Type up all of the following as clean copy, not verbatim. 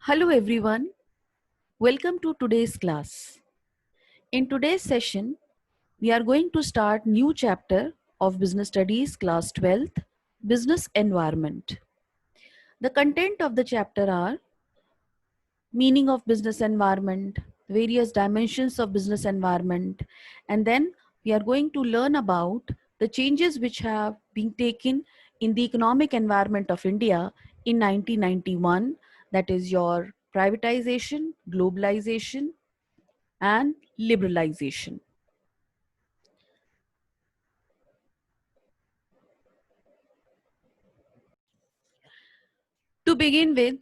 Hello everyone, welcome to today's class. In today's session, we are going to start new chapter of Business Studies class 12th, Business Environment. The content of the chapter are meaning of business environment, various dimensions of business environment, and then we are going to learn about the changes which have been taken in the economic environment of India in 1991, that is your privatization, globalization, and liberalization. To begin with,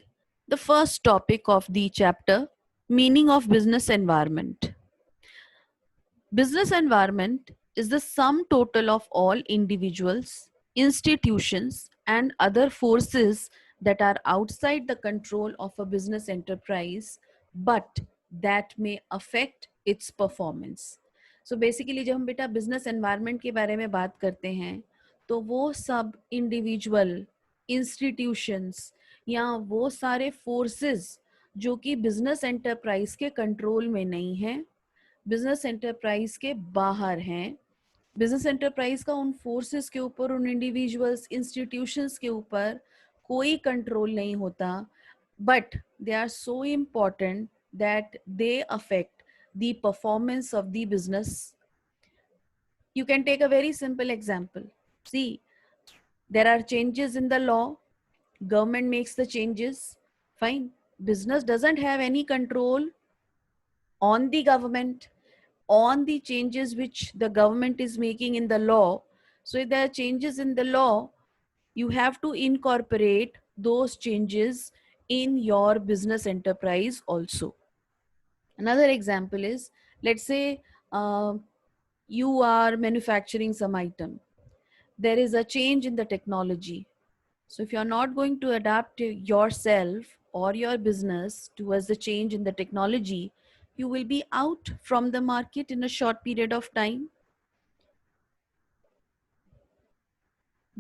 the first topic of the chapter, meaning of business environment. Business environment is the sum total of all individuals, institutions, and other forces that are outside the control of a business enterprise, but that may affect its performance. So basically जब हम बेटा business environment के बारे में बात करते हैं तो वो सब individual, institutions या वो सारे forces जो कि business enterprise के control में नहीं हैं, बिजनेस एंटरप्राइज के बाहर हैं, बिजनेस एंटरप्राइज का उन फोर्सेस के ऊपर, उन इंडिविजुअल्स, इंस्टीट्यूशंस के ऊपर कोई कंट्रोल नहीं होता, but they are so important that they affect the performance of the business. You can take a very simple example. See, there are changes in the law, government makes the changes, fine. Business doesn't have any control on the government, on the changes which the government is making in the law. So if there are changes in the law, you have to incorporate those changes in your business enterprise also. Another example is, let's say you are manufacturing some item. There is a change in the technology. So if you're not going to adapt yourself or your business towards the change in the technology, you will be out from the market in a short period of time.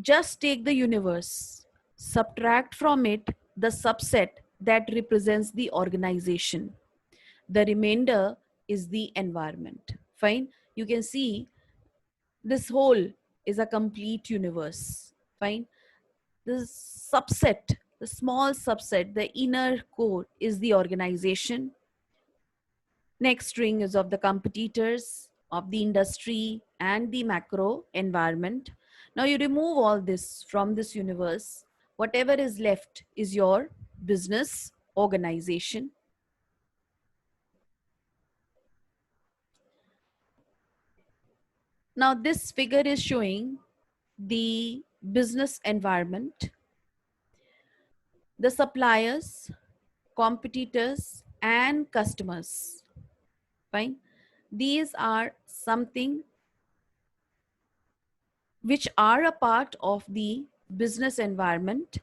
Just take the universe, subtract from it the subset that represents the organization. The remainder is the environment. Fine. You can see this whole is a complete universe. Fine. The subset, the small subset, the inner core is the organization. Next string is of the competitors, of the industry, and the macro environment. Now you remove all this from this universe. Whatever is left is your business organization. Now this figure is showing the business environment, the suppliers, competitors, and customers. Fine. These are something which are a part of the business environment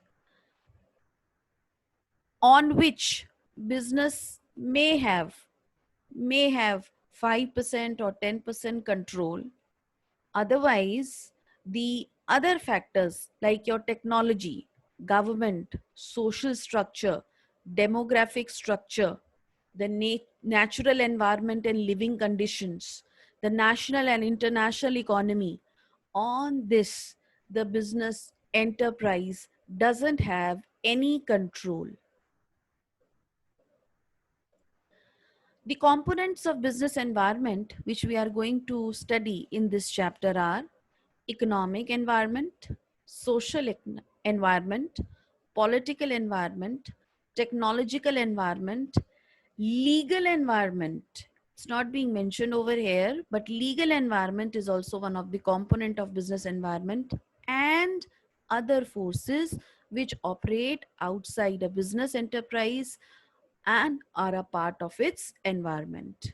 on which business may have 5% or 10% control. Otherwise, the other factors like your technology, government, social structure, demographic structure, the natural environment and living conditions, the national and international economy, on this, the business enterprise doesn't have any control. The components of business environment which we are going to study in this chapter are economic environment, social environment, political environment, technological environment, legal environment. It's not being mentioned over here, but legal environment is also one of the component of business environment, and other forces which operate outside a business enterprise and are a part of its environment.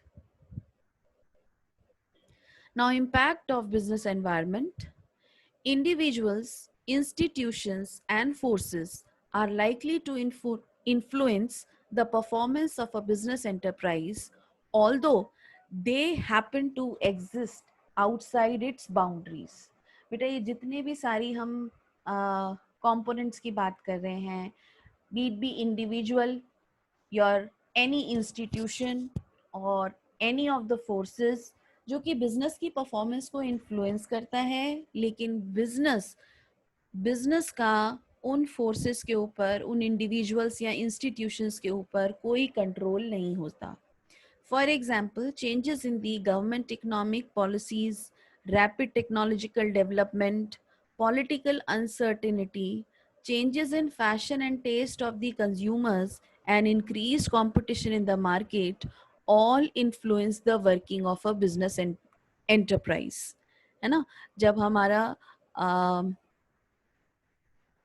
Now, impact of business environment. Individuals, institutions, and forces are likely to influence the performance of a business enterprise, although they happen to exist outside its boundaries. बेटा ये जितने भी सारी हम components की बात कर रहे हैं, be it be individual, your any institution or any of the forces जो कि बिजनेस की परफॉर्मेंस को इन्फ्लुएंस करता है, लेकिन बिजनेस का उन फोर्सेस के ऊपर, उन इंडिविजुअल्स या इंस्टीट्यूशंस के ऊपर कोई कंट्रोल नहीं होता. For example, changes in the government economic policies, rapid technological development, political uncertainty, changes in fashion and taste of the consumers, and increased competition in the market all influence the working of a business enterprise. है ना. जब हमारा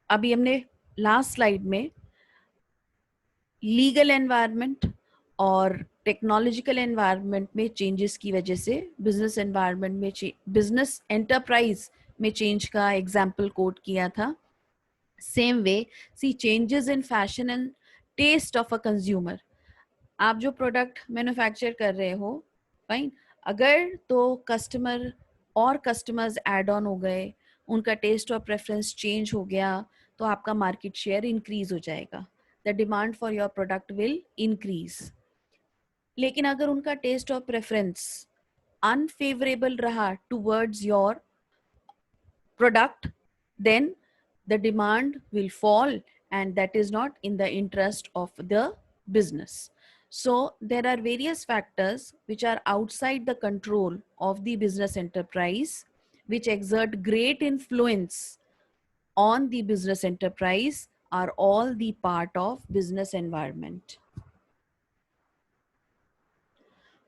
अभी हमने last slide में legal environment और technological environment में changes की वजह से बिजनेस एनवायरनमेंट में, बिजनेस एंटरप्राइज में चेंज का एग्जांपल कोट किया था. Same way, see changes in fashion and taste of a consumer. आप जो प्रोडक्ट मैन्युफैक्चर कर रहे हो, फाइन, अगर तो कस्टमर्स ऐड ऑन हो गए, उनका टेस्ट और प्रेफरेंस चेंज हो गया, तो आपका मार्केट शेयर इंक्रीज हो जाएगा. The demand for your product will increase. लेकिन अगर उनका टेस्ट और प्रेफरेंस अनफेवरेबल रहा towards your product, then the demand will fall, and that is not in the interest of the business. So there are various factors which are outside the control of the business enterprise, which exert great influence on the business enterprise, are all the part of business environment.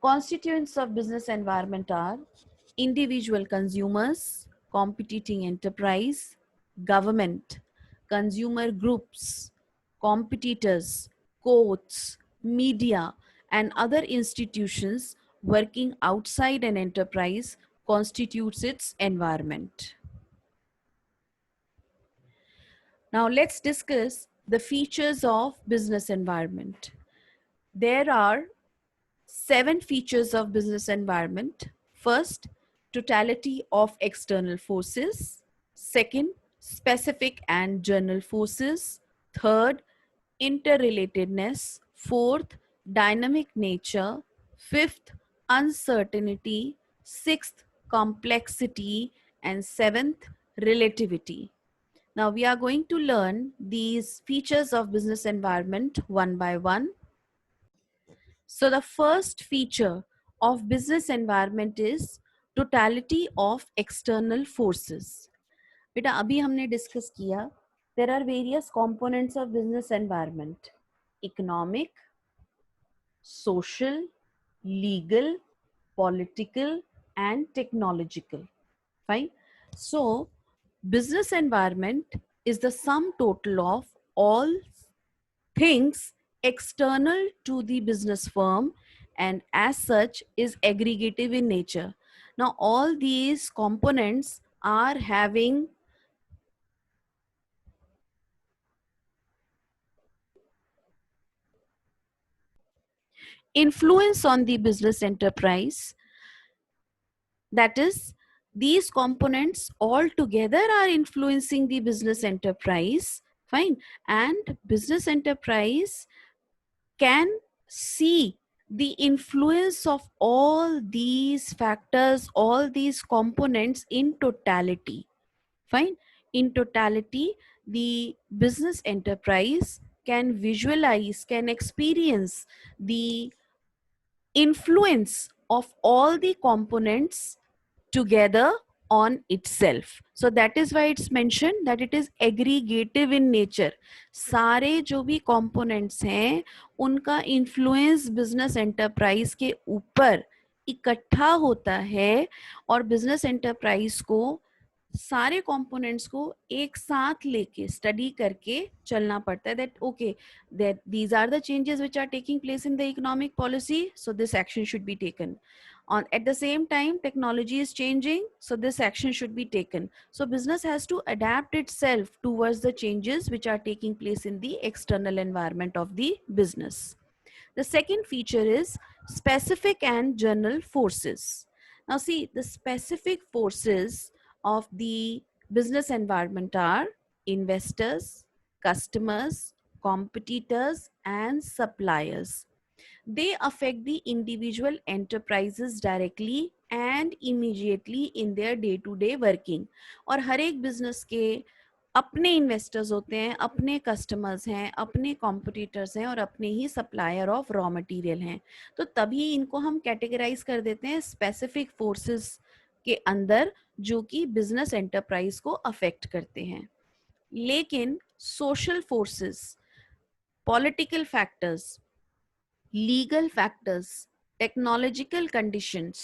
Constituents of business environment are individual consumers, competing enterprise, government, consumer groups, competitors, courts, media, and other institutions working outside an enterprise constitutes its environment. Now let's discuss the features of business environment. There are 7 features of business environment. First, totality of external forces. Second, specific and general forces. Third, interrelatedness. Fourth, dynamic nature. Fifth, uncertainty. Sixth, complexity. And seventh, relativity. Now we are going to learn these features of business environment one by one. So the first feature of business environment is totality of external forces. बेटा अभी हमने discuss किया, there are various components of business environment: economic, social, legal, political, and technological. Fine. So business environment is the sum total of all things external to the business firm, and as such is aggregative in nature. Now all these components are having influence on the business enterprise. That is, these components all together are influencing the business enterprise. Fine. And business enterprise can see the influence of all these factors, all these components in totality. Fine. In totality, the business enterprise can visualize, can experience the influence of all the components together on itself. So that is why it's mentioned that it is aggregative in nature. सारे जो भी components हैं उनका influence business enterprise के ऊपर इकट्ठा होता है, और business enterprise को सारे कंपोनेंट्स को एक साथ लेके स्टडी करके चलना पड़ता है. That okay, that these are the changes which are taking place in the economic policy, so this action should be taken. On at the same time, technology is changing, so this action should be taken. So business has to adapt itself towards the changes which are taking place in the external environment of the business. The second feature is specific and general forces. Now see, the specific forces of the business environment are investors, customers, competitors, and suppliers. They affect the individual enterprises directly and immediately in their day to day working. और हर एक business के अपने investors होते हैं, अपने customers हैं, अपने competitors हैं और अपने ही सप्लायर ऑफ रॉ मटेरियल हैं. तो तभी इनको हम कैटेगराइज कर देते हैं स्पेसिफिक फोर्सेस के अंदर जो कि बिजनेस एंटरप्राइज को अफेक्ट करते हैं. लेकिन social forces, political factors, legal factors, technological conditions.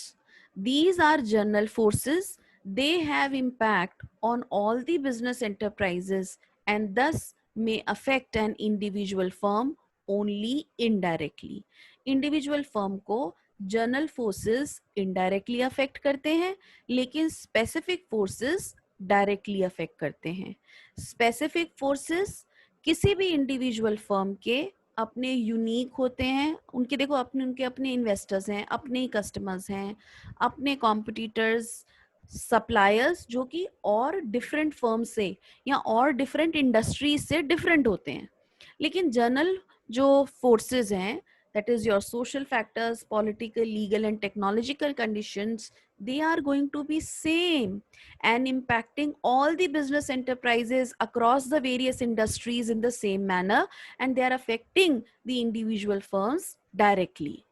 These are general forces. They have impact on all the business enterprises and thus may affect an individual firm only indirectly. Individual firm को general forces indirectly affect करते हैं, लेकिन specific forces directly affect करते हैं. Specific forces किसी भी individual firm के अपने यूनिक होते हैं. उनके देखो अपने उनके अपने इन्वेस्टर्स हैं, अपने ही कस्टमर्स हैं, अपने कॉम्पिटिटर्स, सप्लायर्स जो कि और डिफरेंट फर्म से या और डिफरेंट इंडस्ट्रीज से डिफरेंट होते हैं. लेकिन जनरल जो फोर्सेस हैं, that is your social factors, political, legal and technological conditions, they are going to be same and impacting all the business enterprises across the various industries in the same manner, and they are affecting the individual firms directly.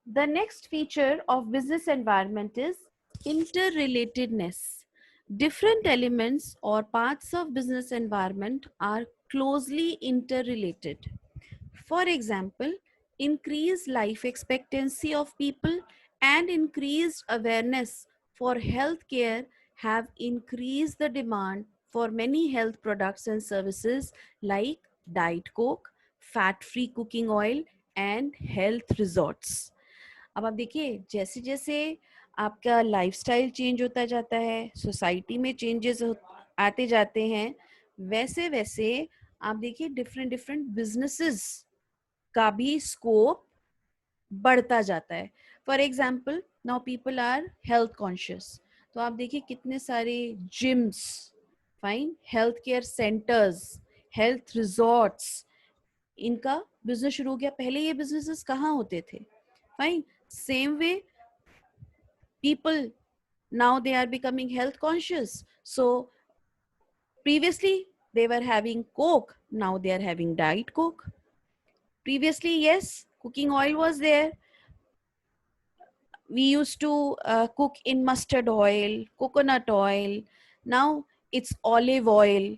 The next feature of business environment is interrelatedness. Different elements or parts of business environment are closely interrelated. For example, increased life expectancy of people and increased awareness for healthcare have increased the demand for many health products and services like Diet Coke, fat-free cooking oil, and health resorts. अब आप देखिए, जैसे जैसे आपका lifestyle change होता जाता है, society में चेंजेस आते जाते हैं, वैसे वैसे आप देखिए डिफरेंट डिफरेंट बिजनेसेस का भी स्कोप बढ़ता जाता है. For example, now people are health conscious, तो आप देखिए कितने सारे gyms, fine, health care centres, health resorts, इनका बिजनेस शुरू हो गया. पहले ये बिजनेसेस कहाँ होते थे? Fine. Same way, people now they are becoming health conscious. So previously they were having Coke, now they are having Diet Coke. Previously, yes, cooking oil was there. We used to cook in mustard oil, coconut oil. Now it's olive oil,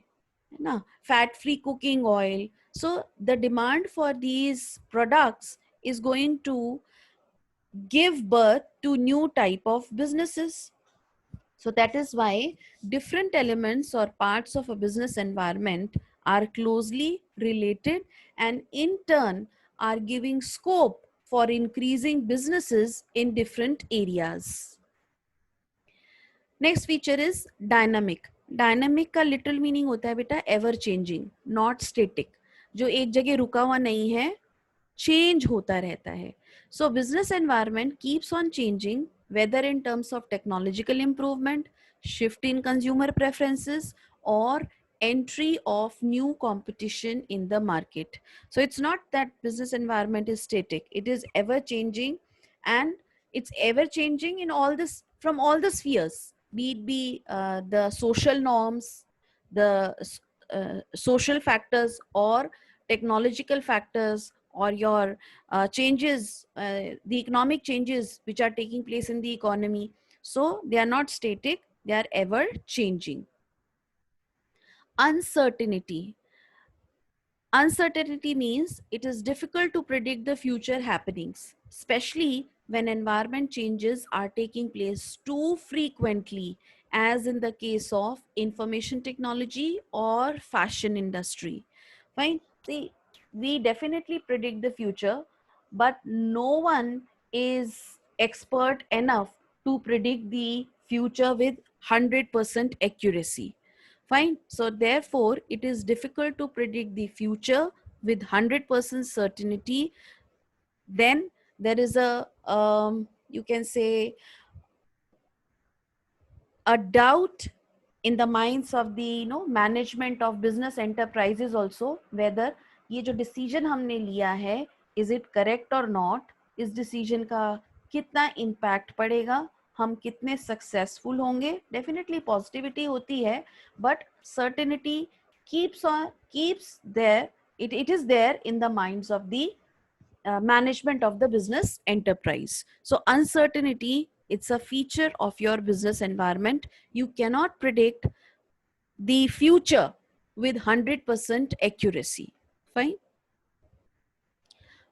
na, fat-free cooking oil. So the demand for these products is going to give birth to new type of businesses. So that is why different elements or parts of a business environment are closely related and in turn are giving scope for increasing businesses in different areas. Next feature is dynamic. Dynamic का literal meaning होता है बेटा ever changing, not static. जो एक जगह रुका हुआ नहीं है, change होता रहता है. So business environment keeps on changing, whether in terms of technological improvement, shift in consumer preferences, or entry of new competition in the market. So it's not that business environment is static. It is ever changing, and it's ever changing in all this, from all the spheres, be it be the social norms, the social factors, or technological factors, or your changes, the economic changes which are taking place in the economy. So they are not static, they are ever changing. Uncertainty. Uncertainty means it is difficult to predict the future happenings, especially when environment changes are taking place too frequently, as in the case of information technology or fashion industry. Fine. See, we definitely predict the future, but no one is expert enough to predict the future with 100% accuracy. Fine. So therefore, it is difficult to predict the future with 100% certainty. Then there is a, you can say, a doubt in the minds of the management of business enterprises also, whether ये जो decision हमने लिया है is it correct और not, इस decision का कितना impact पड़ेगा, हम कितने सक्सेसफुल होंगे. डेफिनेटली पॉजिटिविटी होती है, but certainty keeps there, it is there in the minds of the management of the business enterprise. So uncertainty, it's a feature of your business environment. You cannot predict the future with 100% accuracy. Fine.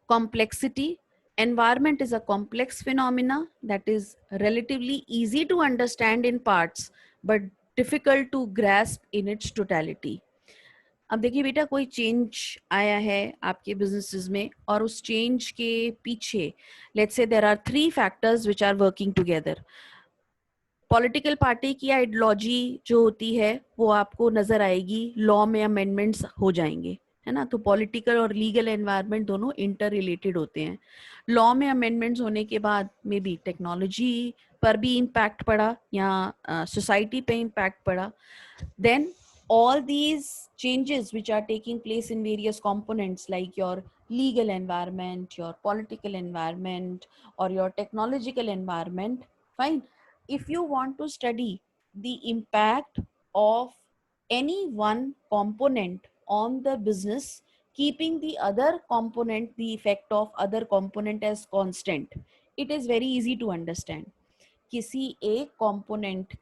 Complexity. Environment is a complex phenomena that is relatively easy to understand in parts but difficult to grasp in its totality. अब देखिए बेटा, कोई change आया है आपके businesses में और उस चेंज के पीछे let's say there are 3 factors which are working together. Political party की आइडियोलॉजी जो होती है वो आपको नजर आएगी, लॉ में अमेंडमेंट्स हो जाएंगे, है ना. तो पॉलिटिकल और लीगल एनवायरनमेंट दोनों इंटर रिलेटेड होते हैं. लॉ में अमेंडमेंट्स होने के बाद मे बी टेक्नोलॉजी पर भी इम्पैक्ट पड़ा या सोसाइटी पे इम्पैक्ट पड़ा. Then all these changes which are taking place in various components like your legal environment, your political environment, or your technological environment, fine. If you want to study the impact of any one component on the business, keeping the other component, the effect of other component as constant, it is very easy to understand. किसी एक component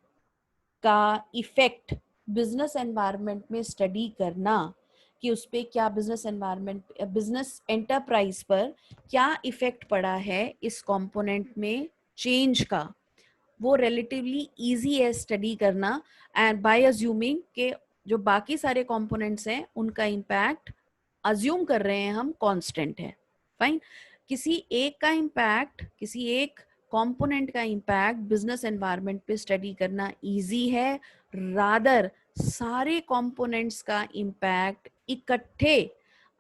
का effect business environment में study करना कि उस पर क्या business environment business enterprise पर क्या इफेक्ट पड़ा है इस कंपोनेंट में चेंज का, वो रिलेटिवली इजी है स्टडी करना. एंड बाय अज्यूमिंग के जो बाकी सारे कंपोनेंट्स हैं उनका इम्पैक्ट अज्यूम कर रहे हैं हम कांस्टेंट है. फाइन. किसी एक का इम्पैक्ट, किसी एक कंपोनेंट का इम्पैक्ट बिजनेस एनवायरनमेंट पे स्टडी करना इजी है, रादर सारे कंपोनेंट्स का इम्पैक्ट इकट्ठे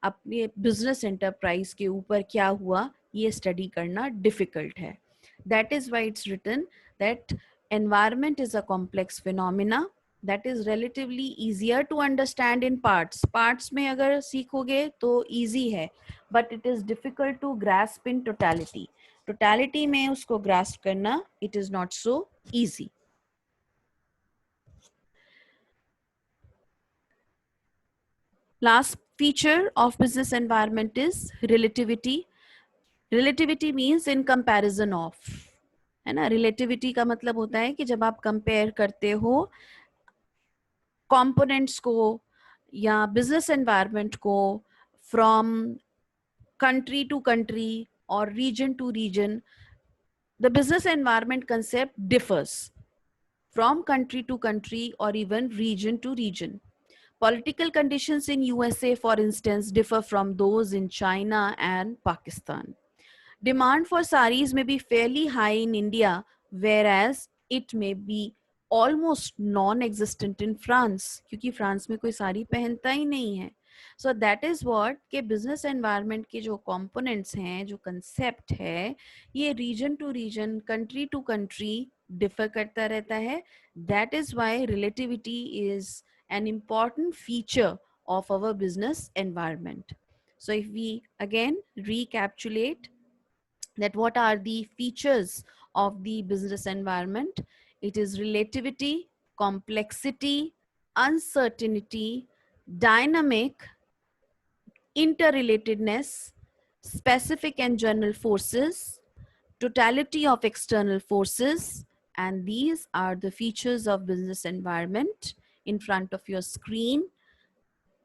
अपने बिजनेस एंटरप्राइज के ऊपर क्या हुआ ये स्टडी करना डिफिकल्ट है. That is why it's written that environment is a complex phenomena that is relatively easier to understand in parts. Parts में अगर सीखोगे तो easy है, but it is difficult to grasp in totality. Totality में उसको grasp करना it is not so easy. Last feature of business environment is relativity. Relativity means in comparison of, है ना. Relativity का मतलब होता है कि जब आप compare करते हो कंपोनेंट्स को या बिजनेस एनवायरनमेंट को फ्रॉम कंट्री टू कंट्री और region to region, the business environment concept differs from country to country और even region to region. Political conditions in USA, for instance, differ from those in China and Pakistan. Demand for saris may be fairly high in India, whereas it may be almost non-existent in France, क्योंकि France में कोई साड़ी पहनता ही नहीं है. So that is what के business environment के जो components हैं, जो concept है, ये region to region, country to country differ करता रहता है. That is why relativity is an important feature of our business environment. So if we again recapitulate that what are the features of the business environment, it is relativity, complexity, uncertainty, dynamic, interrelatedness, specific and general forces, totality of external forces, and these are the features of business environment. In front of your screen,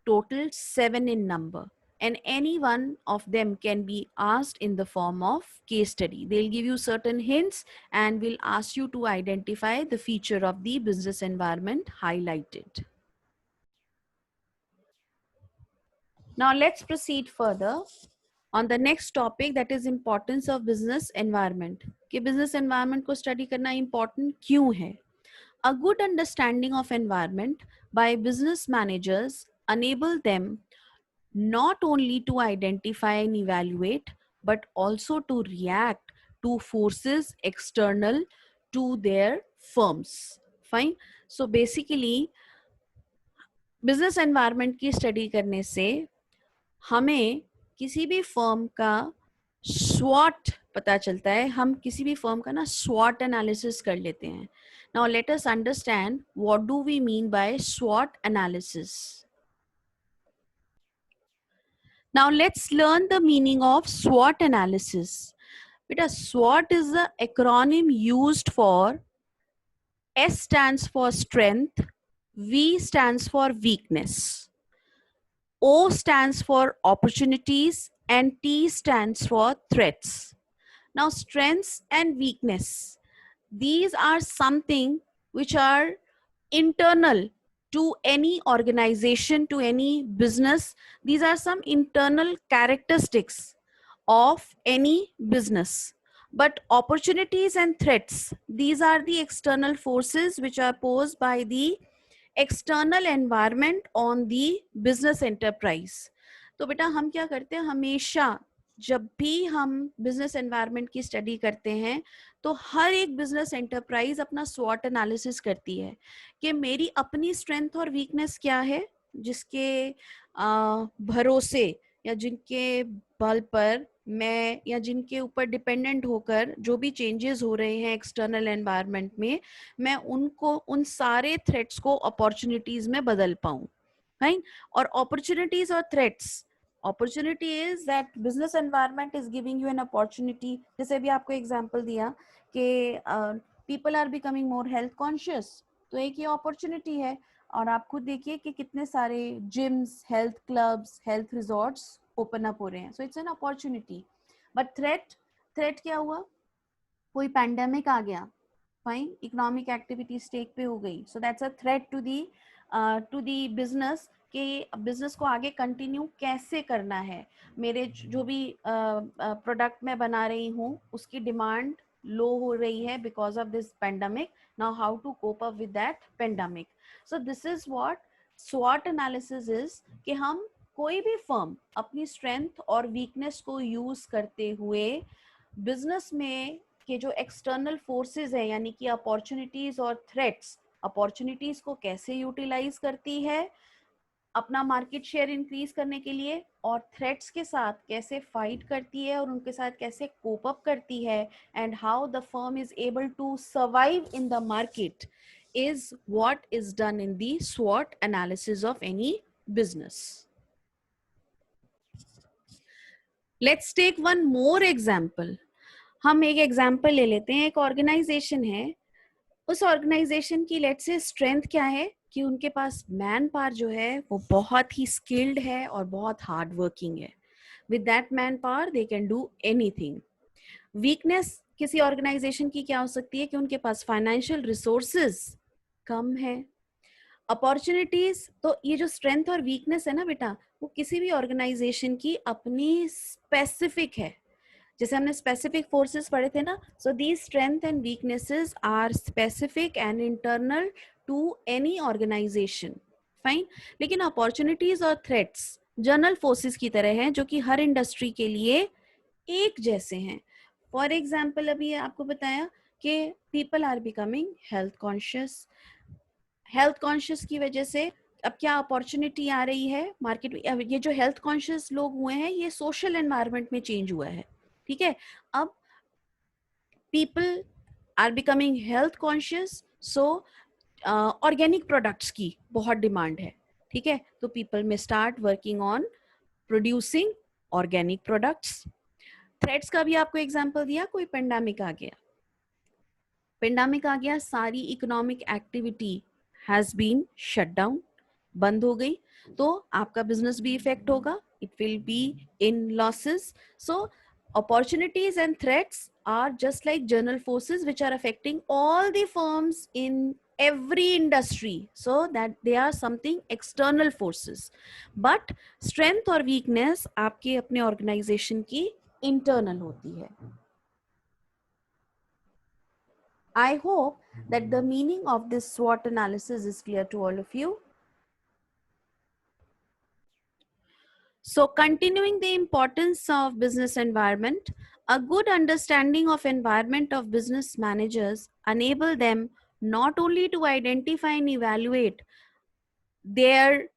total 7 in number, and any one of them can be asked in the form of case study. They'll give you certain hints and will ask you to identify the feature of the business environment highlighted. Now let's proceed further on the next topic, that is importance of business environment. कि business environment को study करना important क्यों है? A good understanding of environment by business managers enable them not only to identify and evaluate, but also to react to forces external to their firms. Fine. So basically business environment की study करने से हमें किसी भी firm का स्वॉट पता चलता है. हम किसी भी फर्म का ना स्वॉट एनालिसिस कर लेते हैं. Now let us understand what do we mean by स्वॉट analysis. Now let's learn the meaning of SWOT analysis. Beta, SWOT is the acronym used for S stands for strength, V stands for weakness, O stands for opportunities, and T stands for threats. Now, strengths and weakness, these are something which are internal to any organization, to any business. These are some internal characteristics of any business. But opportunities and threats, these are the external forces which are posed by the external environment on the business enterprise. तो बेटा हम क्या करते हैं, हमेशा जब भी हम बिजनेस एनवायरनमेंट की स्टडी करते हैं तो हर एक बिजनेस एंटरप्राइज अपना स्वॉट एनालिसिस करती है कि मेरी अपनी स्ट्रेंथ और वीकनेस क्या है, जिसके भरोसे या जिनके बल पर मैं या जिनके ऊपर डिपेंडेंट होकर जो भी चेंजेस हो रहे हैं एक्सटर्नल एनवायरनमेंट में, मैं उनको उन सारे थ्रेट्स को अपॉर्चुनिटीज में बदल पाऊं. राइट. और अपॉर्चुनिटीज और threats, opportunity is that business environment is giving you an opportunity. जैसे भी आपको एग्जांपल दिया कि people are becoming more health conscious, तो एक ये अपॉर्चुनिटी है. और आप खुद देखिए कि कितने सारे gyms, health clubs, health resorts open up हो रहे हैं. So it's an opportunity. But threat, threat क्या हुआ, कोई पैंडेमिक आ गया, फाइन, इकोनॉमिक एक्टिविटी स्टेक पे हो गई. So that's a threat to the business कि बिजनेस को आगे कंटिन्यू कैसे करना है. मेरे जो भी प्रोडक्ट मैं बना रही हूँ उसकी डिमांड लो हो रही है because of this pandemic. Now how to cope up with that pandemic. So this is what स्वॉट एनालिसिस इज, कि हम कोई भी फर्म अपनी स्ट्रेंथ और वीकनेस को यूज करते हुए बिजनेस में के जो एक्सटर्नल फोर्सेस है यानी कि अपॉर्चुनिटीज और थ्रेट्स, अपॉर्चुनिटीज को कैसे यूटिलाइज करती है अपना मार्केट शेयर इंक्रीज करने के लिए, और थ्रेट्स के साथ कैसे फाइट करती है और उनके साथ कैसे कोप अप करती है, and how the firm is able to survive in the market, is what is done in the SWOT analysis of any business. Let's take one more example. हम एक एग्जाम्पल ले लेते हैं. एक ऑर्गेनाइजेशन है, उस ऑर्गेनाइजेशन की लेट्स से स्ट्रेंथ क्या है कि उनके पास मैन पावर जो है वो बहुत ही स्किल्ड है और बहुत हार्ड वर्किंग है. With that man power they can do anything. Weakness किसी ऑर्गेनाइजेशन की क्या हो सकती है कि उनके पास फाइनेंशियल रिसोर्सेज कम है. अपॉर्चुनिटीज, तो ये जो स्ट्रेंथ और वीकनेस है ना बेटा, वो किसी भी ऑर्गेनाइजेशन की अपनी स्पेसिफिक है. जैसे हमने स्पेसिफिक फोर्सेस पढ़े थे ना, so these strength and weaknesses are specific and internal to any organisation. Fine. लेकिन अपॉर्चुनिटीज और थ्रेट्स जनरल फोर्सेस की तरह हैं जो कि हर इंडस्ट्री के लिए एक जैसे हैं. फॉर एग्जाम्पल अभी आपको बताया कि people are becoming health conscious. Health conscious की वजह से अब क्या अपॉर्चुनिटी आ रही है मार्केट में. ये जो हेल्थ कॉन्शियस लोग हुए हैं ये सोशल एनवायरनमेंट में चेंज हुआ है. ठीक है. अब people are becoming health conscious, so organic products की बहुत डिमांड है. ठीक है. तो पीपल में start working on producing organic products. Threats का भी आपको एग्जांपल दिया, कोई पेंडेमिक आ गया, पेंडेमिक आ गया, सारी economic activity has been shut down, बंद हो गई, तो आपका बिजनेस भी इफेक्ट होगा. It will be in losses. So opportunities and threats are just like general forces which are affecting all the firms in every industry, so that they are something external forces. But strength और weakness आपके अपने organization की internal होती है. I hope that the meaning of this SWOT analysis is clear to all of you. So continuing the importance of business environment, a good understanding of environment of business managers enable them not only to identify and evaluate their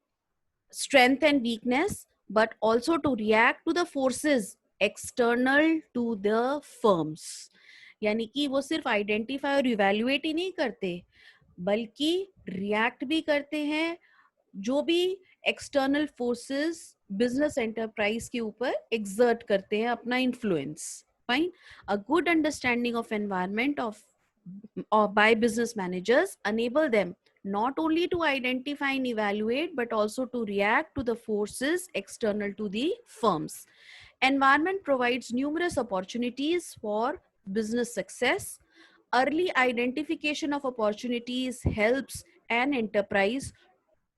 strength and weakness, but also to react to the forces external to the firms. यानी कि वो सिर्फ identify और evaluate ही नहीं करते, बल्कि react भी करते हैं जो भी एक्सटर्नल फोर्सेस बिजनेस एंटरप्राइज के ऊपर एक्सर्ट करते हैं अपना influence. Fine. A good understanding of environment of or by business managers enable them not only to identify and evaluate but also to react to the forces external to the firms. Environment provides numerous opportunities for business success. Early identification of opportunities helps an enterprise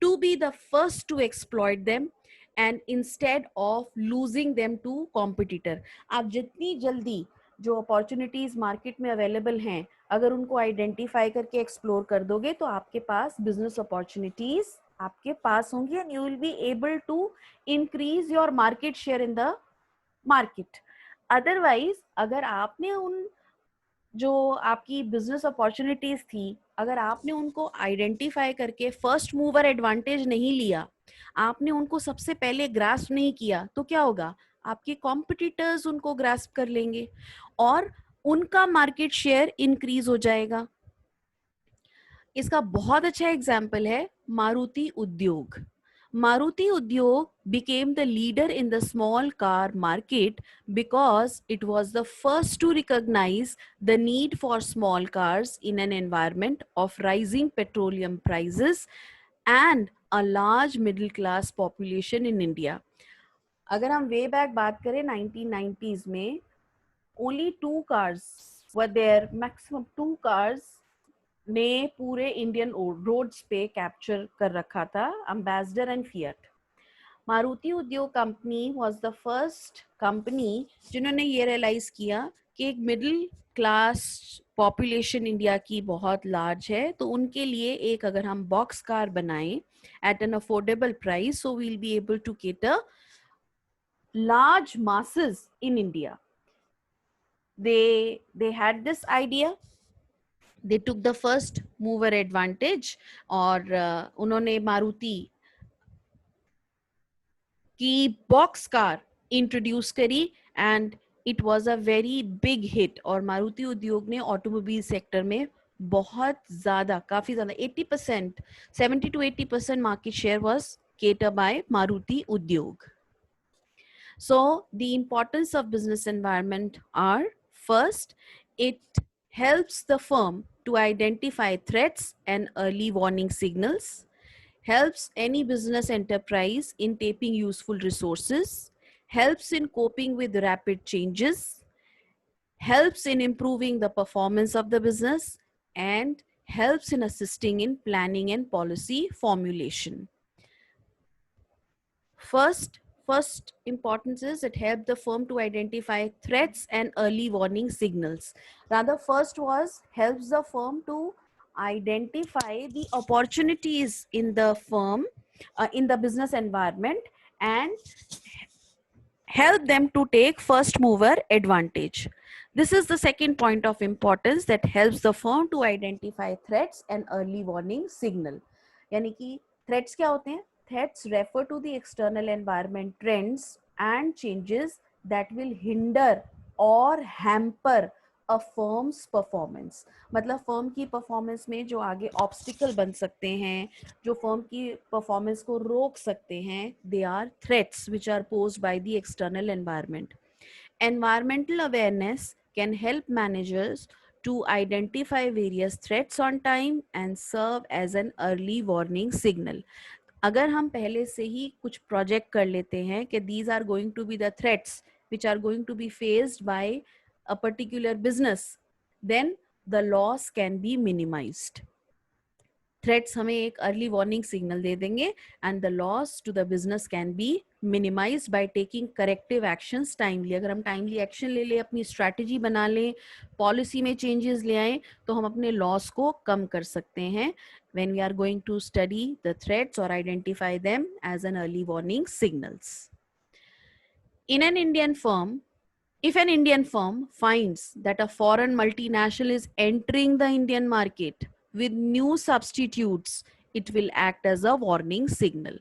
to be the first to exploit them and instead of losing them to competitor. आप जितनी जल्दी जो opportunities market में available हैं अगर उनको identify करके explore कर दोगे तो आपके पास बिजनेस अपॉर्चुनिटीज आपके पास होंगी and you will be able to increase your market share in the market. Otherwise अगर आपने उन जो आपकी बिजनेस अपॉर्चुनिटीज थी अगर आपने उनको आइडेंटिफाई करके फर्स्ट मूवर एडवांटेज नहीं लिया, आपने उनको सबसे पहले ग्रास्प नहीं किया, तो क्या होगा? आपके कॉम्पिटिटर्स उनको ग्रास्प कर लेंगे और उनका मार्केट शेयर इंक्रीज हो जाएगा. इसका बहुत अच्छा एग्जाम्पल है मारुति उद्योग. Maruti Udyog became the leader in the small car market because it was the first to recognize the need for small cars in an environment of rising petroleum prices and a large middle class population in India. अगर हम way back बात करें 1990s में only two cars were there, maximum two cars ने पूरे Indian roads पे capture कर रखा था, ambassador and Fiat. Maruti Udyog company was the first company जिन्होंने ये रियलाइज किया कि एक मिडिल क्लास पॉपुलेशन इंडिया की बहुत लार्ज है, तो उनके लिए एक अगर हम बॉक्स कार बनाएं at an affordable price, so we'll be able to cater large masses in India. They had this idea. They took the first mover advantage और उन्होंने मारुति की बॉक्स कार इंट्रोड्यूस करी and it was a very big hit. और मारुति उद्योग ने automobile sector में बहुत ज्यादा काफी ज्यादा 80% 70 to 80% market share was catered by Maruti Udyog. So the importance of business environment are: first, it helps the firm to identify threats and early warning signals, helps any business enterprise in tapping useful resources, helps in coping with rapid changes, helps in improving the performance of the business, and helps in assisting in planning and policy formulation. First importance is it helped the firm to identify threats and early warning signals. Rather, first was helps the firm to identify the opportunities in the firm, in the business environment, and help them to take first mover advantage. This is the second point of importance that helps the firm to identify threats and early warning signal. यानी कि threats क्या होते हैं? Threats refer to the external environment trends and changes that will hinder or hamper a firm's performance. मतलब firm की performance में जो आगे obstacle बन सकते हैं, जो firm की performance को रोक सकते हैं, they are threats which are posed by the external environment. Environmental awareness can help managers to identify various threats on time and serve as an early warning signal. अगर हम पहले से ही कुछ प्रोजेक्ट कर लेते हैं कि these are going to be the threats which are going to be faced by a particular business, then the loss can be minimized. Threats हमें एक अर्ली वार्निंग सिग्नल दे देंगे and the loss to the business can be minimised by taking corrective actions timely. अगर हम timely action ले लें, अपनी strategy बना लें, पॉलिसी में चेंजेस ले आएं, तो हम अपने लॉस को कम कर सकते हैं when we are going to study the threats or identify them as an early warning signals. In an Indian firm, if an Indian firm finds that a foreign multinational is entering the Indian market with new substitutes, it will act as a warning signal.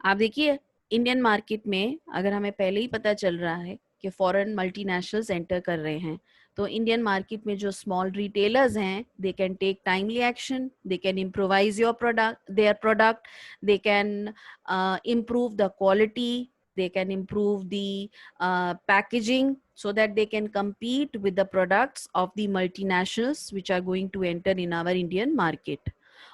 आप देखिए Indian market में अगर हमें पहले ही पता चल रहा है कि फॉरेन मल्टीनेशनल्स एंटर कर रहे हैं, तो इंडियन मार्केट में जो स्मॉल रिटेलर्स हैं, they can take timely action, they can improvise your product, their product, they can improve the quality, they can improve the packaging so that they can compete with the products of the multinationals which are going to enter in our Indian market.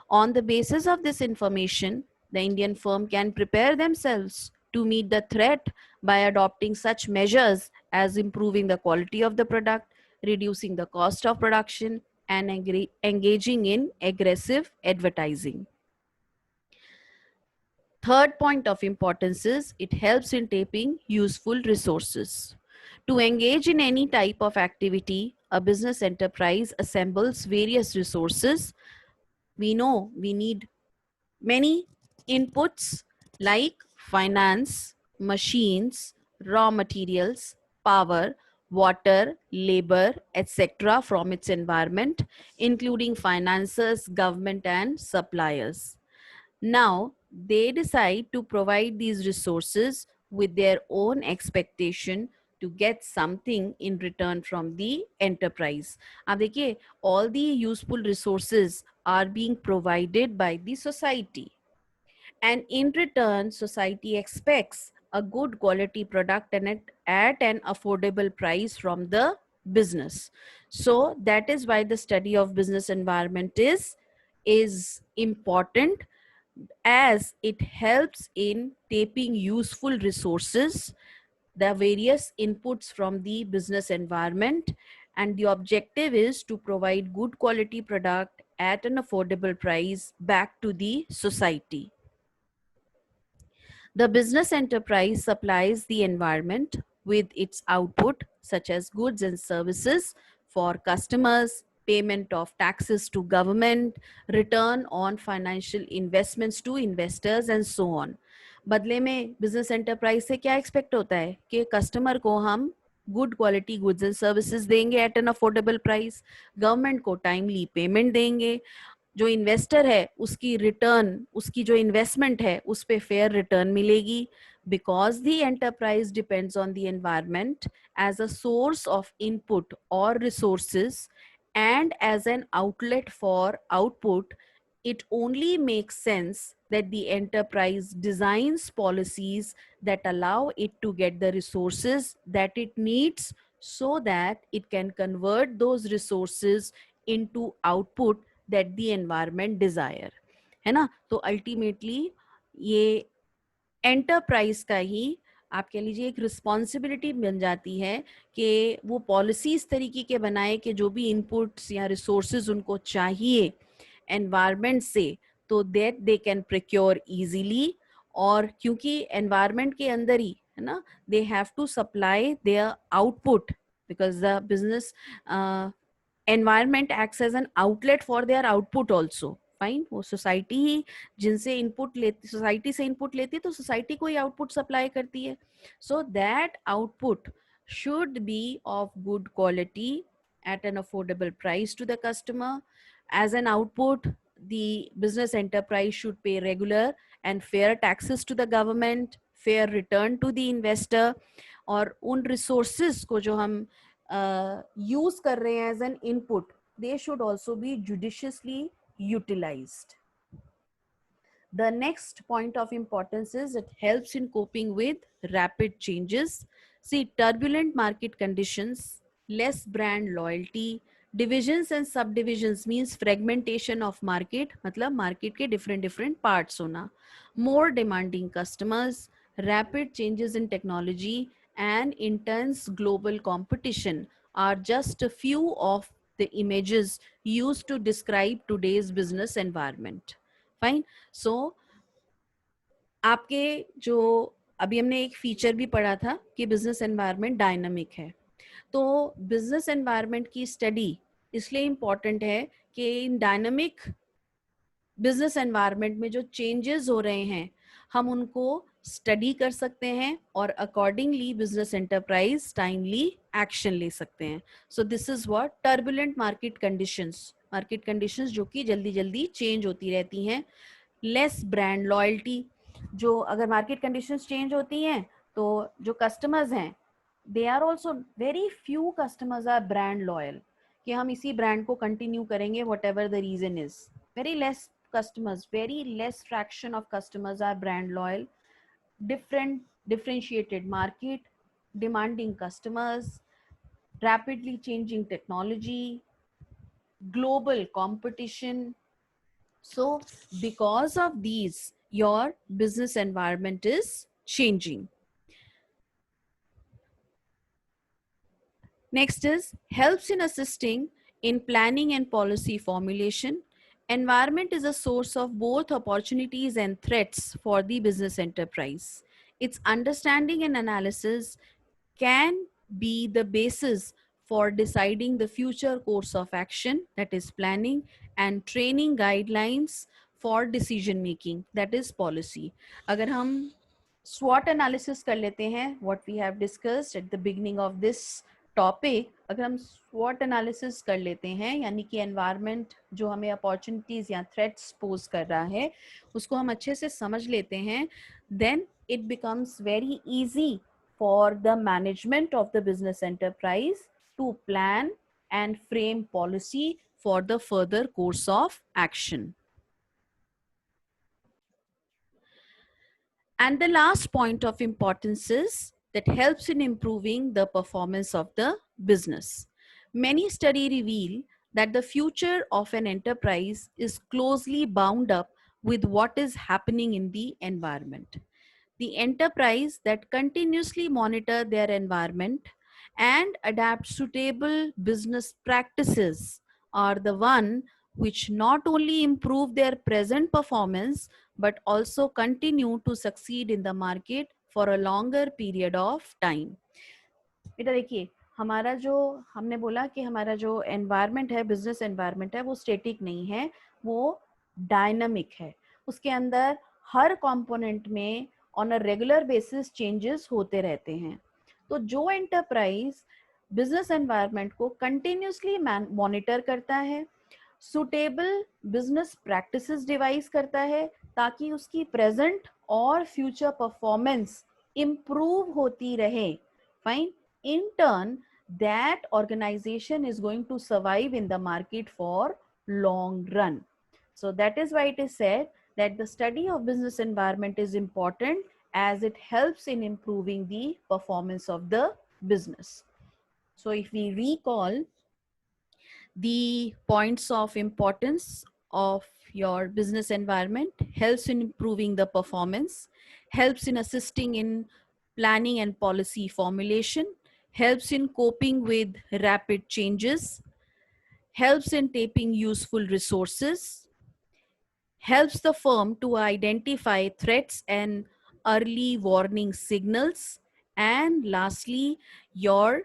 On the basis of this information, the Indian firm can prepare themselves to meet the threat by adopting such measures as improving the quality of the product, reducing the cost of production, and engaging in aggressive advertising. Third point of importance is it helps in tapping useful resources. To engage in any type of activity, a business enterprise assembles various resources. We know we need many inputs like finance, machines, raw materials, power, water, labor, etc. from its environment, including finances, government, and suppliers. Now, they decide to provide these resources with their own expectation to get something in return from the enterprise. अब देखिए, all the useful resources are being provided by the society. And in return, society expects a good quality product and at an affordable price from the business. So that is why the study of business environment is important, as it helps in tapping useful resources, the various inputs from the business environment, and the objective is to provide good quality product at an affordable price back to the society. The business enterprise supplies the environment with its output, such as goods and services for customers, payment of taxes to government, return on financial investments to investors, and so on. बदले में business enterprise से क्या expect होता है कि customer को हम good quality goods and services देंगे at an affordable price, government को टाइमली पेमेंट देंगे, जो इन्वेस्टर है उसकी रिटर्न, उसकी जो इन्वेस्टमेंट है उस पे फेयर रिटर्न मिलेगी, because the enterprise depends on the environment as a source of input और resources and as an outlet for output. It only makes sense that the enterprise designs policies that allow it to get the resources that it needs so that it can convert those resources into output that the environment desire, है ना. तो ultimately ये enterprise का ही आप कह लीजिए एक responsibility बन जाती है कि वो पॉलिसीज तरीके के बनाए कि जो भी इनपुट्स या रिसोर्सेज उनको चाहिए एनवायरनमेंट से, तो that they can procure easily. और क्योंकि एनवायरनमेंट के अंदर ही है ना, they have to supply their output because the business environment acts as an outlet for their output also. Fine, वो सोसाइटी ही जिनसे इनपुट लेती, सोसाइटी से इनपुट लेती है तो सोसाइटी को ही आउटपुट सप्लाई करती है. So that output should be of good quality at an affordable price to the customer. As an output, the business enterprise should pay regular and fair taxes to the government, fair return to the investor. और उन resources को जो हम use कर रहे हैं as an input, they should also be judiciously utilized. The next point of importance is it helps in coping with rapid changes. See, turbulent market conditions, less brand loyalty, divisions and subdivisions means fragmentation of market, मतलब market के different parts होना, more demanding customers, rapid changes in technology and intense global competition are just a few of the images used to describe today's business environment. Fine. So आपके जो अभी हमने एक feature भी पढ़ा था कि बिजनेस एनवायरनमेंट डायनामिक है, तो बिजनेस एनवायरनमेंट की स्टडी इसलिए इम्पॉर्टेंट है कि इन डायनामिक बिजनेस एनवायरनमेंट में जो चेंजेस हो रहे हैं हम उनको स्टडी कर सकते हैं और accordingly business enterprise timely action ले सकते हैं. सो this is what turbulent market conditions जो कि जल्दी जल्दी चेंज होती रहती हैं. लेस ब्रांड लॉयल्टी, जो अगर मार्केट कंडीशंस चेंज होती हैं तो जो कस्टमर्स हैं they are also very few customers are brand loyal कि हम इसी ब्रांड को कंटिन्यू करेंगे whatever the reason is. Very less customers, very less fraction of customers are brand loyal. Differentiated market, demanding customers, rapidly changing technology, global competition. So because of these your business environment is changing. Next is helps in assisting in planning and policy formulation. Environment is a source of both opportunities and threats for the business enterprise. Its understanding and analysis can be the basis for deciding the future course of action, that is planning, and training guidelines for decision making, that is policy. अगर हम SWOT analysis कर लेते हैं, what we have discussed at the beginning of this topic, अगर हम SWOT analysis कर लेते हैं यानी कि एनवायरनमेंट जो हमें अपॉर्चुनिटीज या थ्रेट्स पोज कर रहा है उसको हम अच्छे से समझ लेते हैं, then it becomes very easy for the management of the business enterprise to plan and frame policy for the further course of action. And the last point of importance is that helps in improving the performance of the business. Many studies reveal that the future of an enterprise is closely bound up with what is happening in the environment. The enterprise that continuously monitor their environment and adapt suitable business practices are the one which not only improve their present performance but also continue to succeed in the market for a longer period of time. बेटा देखिए, हमारा जो हमने बोला कि हमारा जो environment है, बिजनेस एनवायरनमेंट है, वो स्टेटिक नहीं है, वो डायनामिक है. उसके अंदर हर कंपोनेंट में on a regular basis changes होते रहते हैं. तो जो एंटरप्राइज बिजनेस एनवायरनमेंट को कंटिन्यूसली मॉनिटर करता है, सुटेबल बिजनेस प्रैक्टिसेस डिवाइस करता है ताकि उसकी प्रेजेंट और फ्यूचर परफॉर्मेंस इम्प्रूव होती रहे, fine, in turn that organization is going to survive in the market for long run. So that is why it is said that the study of business environment is important as it helps in improving the performance of the business. So if we recall the points of importance of your business environment, helps in improving the performance, helps in assisting in planning and policy formulation, helps in coping with rapid changes, helps in tapping useful resources, helps the firm to identify threats and early warning signals, and lastly, your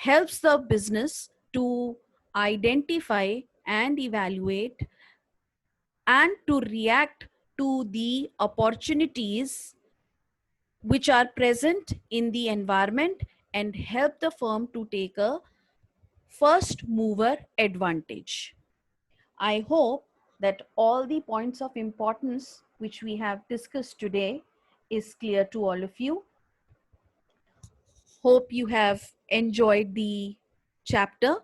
helps the business to identify and evaluate and to react to the opportunities which are present in the environment and help the firm to take a first mover advantage. I hope that all the points of importance which we have discussed today is clear to all of you. Hope you have enjoyed the chapter.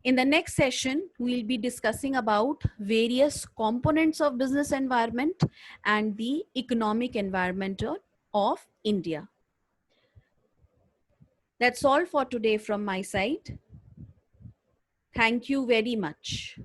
In the next session, we'll be discussing about various components of business environment and the economic environment of India. That's all for today from my side. Thank you very much.